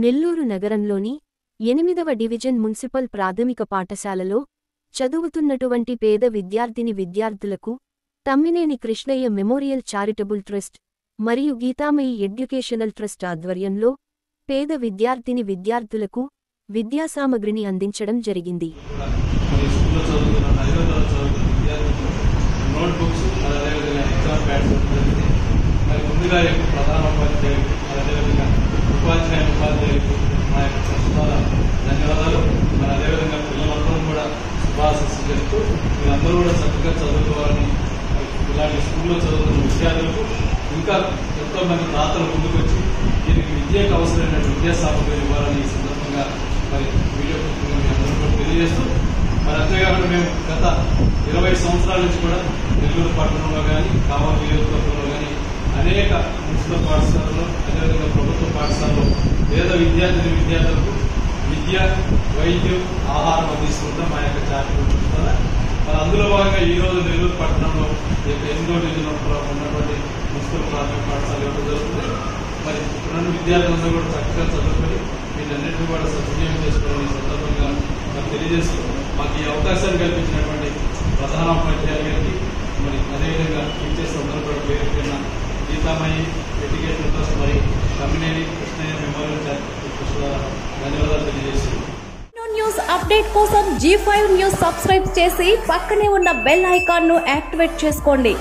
నెల్లూరు నగరంలోని 8వ division municipal ప్రాథమిక పాఠశాలలో చదువుతున్నటువంటి పేద విద్యార్థులకు Tammineni Krishnaiah memorial charitable trust మరియు గీతామయి ఎడ్యుకేషనల్ ట్రస్ట్ ఆధ్వర్యంలో పేద విద్యార్థులకు విద్యాసామగ్రిని అందించడం జరిగింది. ఉపాధ్యాయులకు మా యొక్క సంస్థల ధన్యవాదాలు. మరి అదేవిధంగా పిల్లలందరూ కూడా శుభాశీస్సులు చెప్తూ మీరందరూ కూడా చక్కగా చదువుకోవాలని, ఇలాంటి స్కూల్లో చదువుతున్న విద్యార్థులకు ఇంకా ఎంతో మంది దాతలు ముందుకొచ్చి దీనికి విద్యకు అవసరమైన విద్యా సామగ్రిని ఇవ్వాలని ఈ సందర్భంగా మరి వీడియో మీ అందరూ కూడా తెలియజేస్తూ, మరి అంతేకాకుండా మేము గత 20 సంవత్సరాల నుంచి కూడా నెల్లూరు పట్టణంలో కానీ కావలి నియోజకవర్గంలో కానీ అనేక మున్సిపల్ పాఠశాలలో అదేవిధంగా ప్రభుత్వ పాఠశాలలో పేద విద్యార్థులకు విద్య, వైద్యం, ఆహారం అందిస్తుంటాం మా యొక్క చారిటబుల్ ట్రస్ట్ ద్వారా. మరి అందులో భాగంగా ఈ రోజు నెల్లూరు పట్టణంలో 8వ డివిజన్లో ఉన్నటువంటి మున్సిపల్ ప్రాథమిక పాఠశాల ఇవ్వడం జరుగుతుంది. మరి ఇప్పుడున్న విద్యార్థులందరూ కూడా చక్కగా చదువుకొని వీటన్నింటినీ కూడా సద్వినియోగం చేసుకోవాలని సందర్భంగా మరి తెలియజేస్తూ, మాకు ఈ అవకాశాన్ని కల్పించినటువంటి ప్రధానోపాధ్యాయులు గారికి, మరి అదేవిధంగా టీచర్స్ అందరూ కూడా పేరు పేరున గీతామయి ఎడ్యుకేషన్ ట్రస్ట్ మరియు Tammineni Krishnaiah memorial charitable trust ద్వారా ధన్యవాదాలు తెలియజేస్తున్నాను. న్యూస్ అప్డేట్ కోసం G5 న్యూస్ సబ్స్క్రైబ్ చేసి పక్కనే ఉన్న బెల్ ఐకాన్ ను యాక్టివేట్ చేసుకోండి.